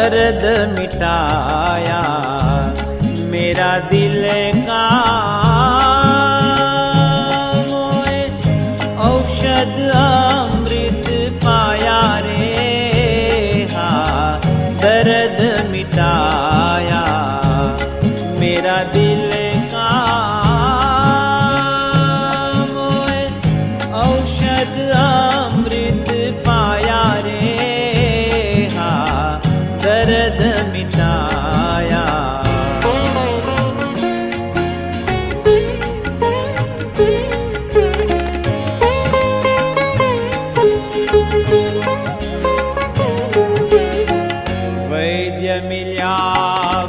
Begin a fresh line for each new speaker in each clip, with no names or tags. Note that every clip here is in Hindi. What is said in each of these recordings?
दर्द मिटाया मेरा दिल का मोए औषध अमृत पाया रे हाँ दर्द मिटाया मेरा दिल का मोए औषध अमृत पाया रे हाँ दर्द मिटाया। वैद्य मिल्या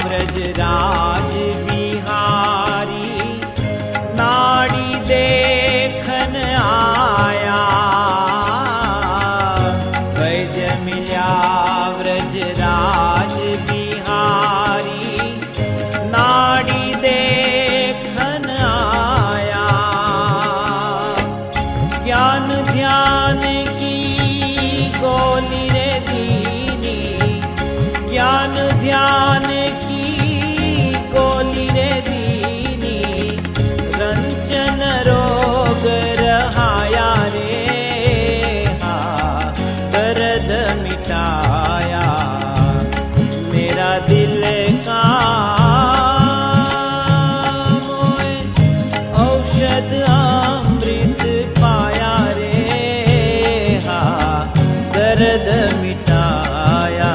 व्रजराज बिहारी नाड़ी देखन आया वैद्य मिल्या व्रजराज बिहारी नाड़ी देखन आया ज्ञान ध्यान की गोली रे दीनी ज्ञान ध्यान की गोली रे दीनी रंचन रोग रहाया रे हाँ दर्द मिटाया मेरा दिल का मोए औषध अमृत पाया रे हाँ दर्द मिटाया।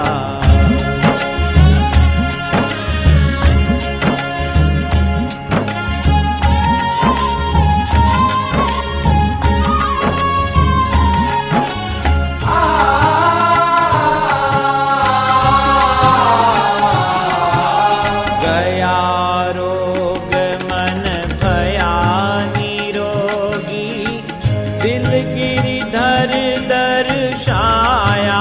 दिल गिरिधर दर्शाया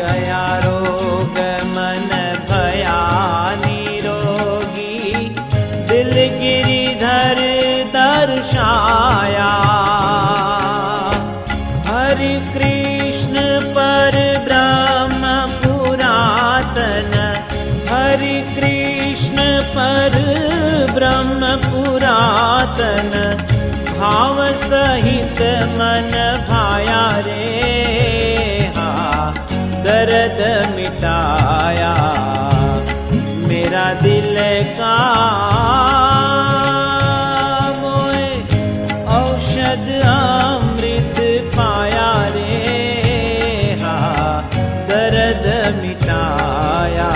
गया रोग मन भया निरोगी दिल गिरिधर दर्शाया हरि कृष्ण पर ब्रह्म पुरातन हरि कृष्ण पर ब्रह्म पुरातन भाव सहित मन भाया रे हाँ दर्द मिटाया मेरा दिल का मोए औषध अमृत पाया रे हाँ दर्द मिटाया।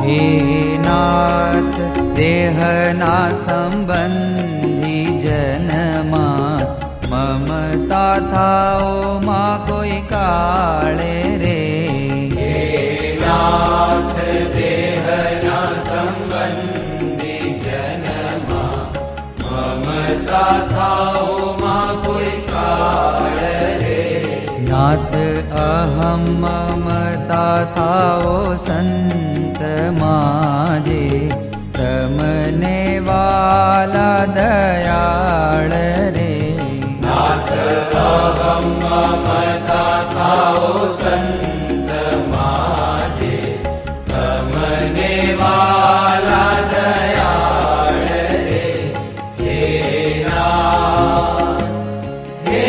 हे नाथ देहना संबंधी जनमा ममता थाओ माँ कोई काले रे
हे नाथ देहना संबंधी जनमा ममता थाओ माँ कोई काल रे
नाथ अहम ममता थाओ संत माजे तमने वाला दयाळ रे
नाथ अहम ममता थाओ संत माजे तमने वाला दयाळ रे हे नाथ हे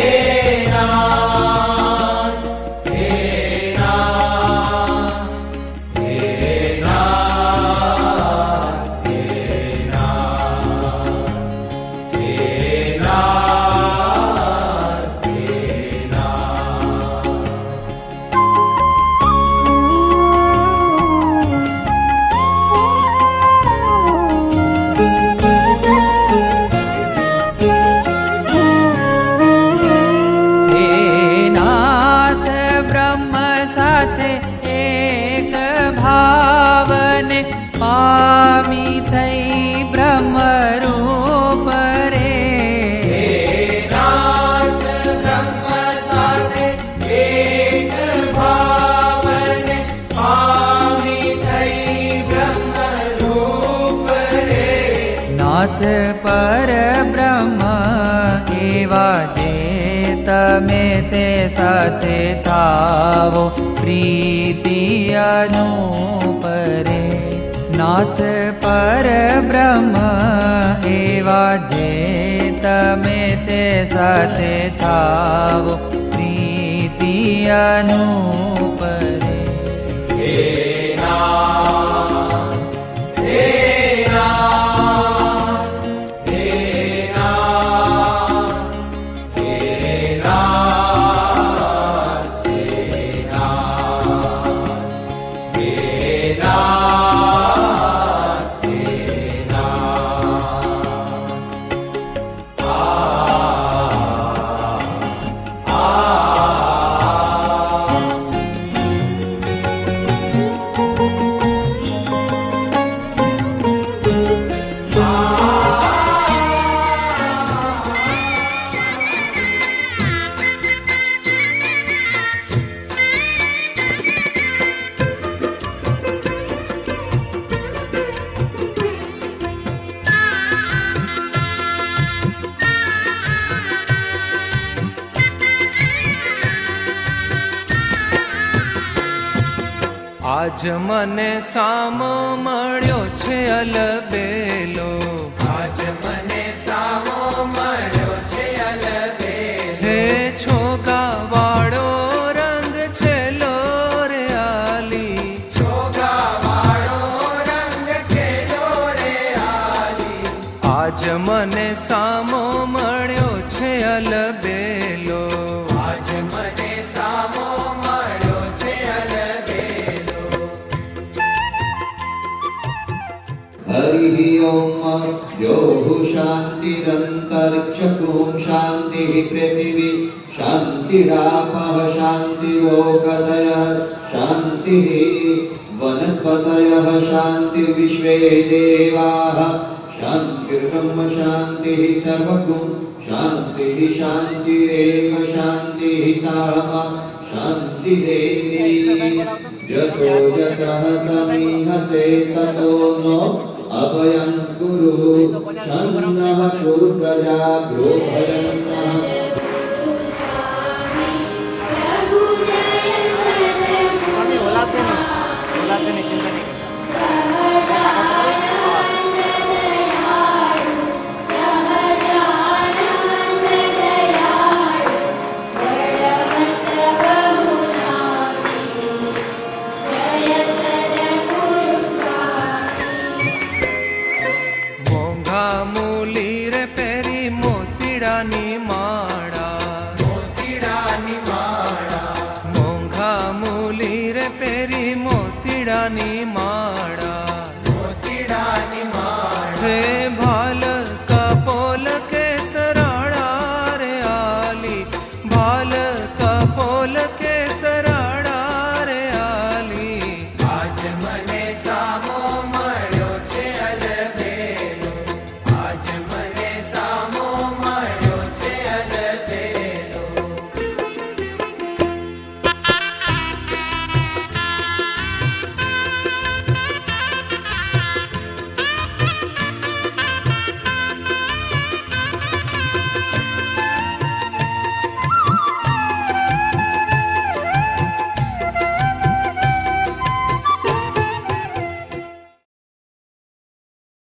नाथ हे नाथ हे नाथ हे नाथ हे
એવા જે તમે તે સાથે થાવો પ્રીતિ અનુપરે નાથ પરબ્રહ્મ એવા જે તમે તે સાથે થાવો પ્રીતિ અનુપરે
હે નાથ, હે નાથ, હે નાથ, હે નાથ, હે નાથ, હે નાથ, હે નાથ.
આજ મને સામો મળ્યો છે અલબેલો,
આજ મને સામો મળ્યો છે અલબેલો.
હે છોગાવાળો રંગ છે લોરે આલી,
છોગાવાળો રંગ છે લોરે આલી.
આજ મને સામો મળ્યો છે અલબેલો.
આજ મને સામો મળ્યો છે અલબેલો.
हरि ओम यो शान्तिरन्तरिक्षकुं शान्तिः पृथिवी शान्तिरापः शान्तिरोगदयः शान्तिः वनस्पतयः शान्तिर्विश्वे देवाः शान्तिर्ब्रह्म शान्तिः सर्वगुं शान्तिः शान्तिरेव शान्तिः सामा शान्तिरेवी जतो जतः समीहसे ततो नो अभयं कुरु शन्नः कुरु प्रजाभ्यो भयं सः
મોંઘા મૂલી રે પેરી મોતીડાની માળા,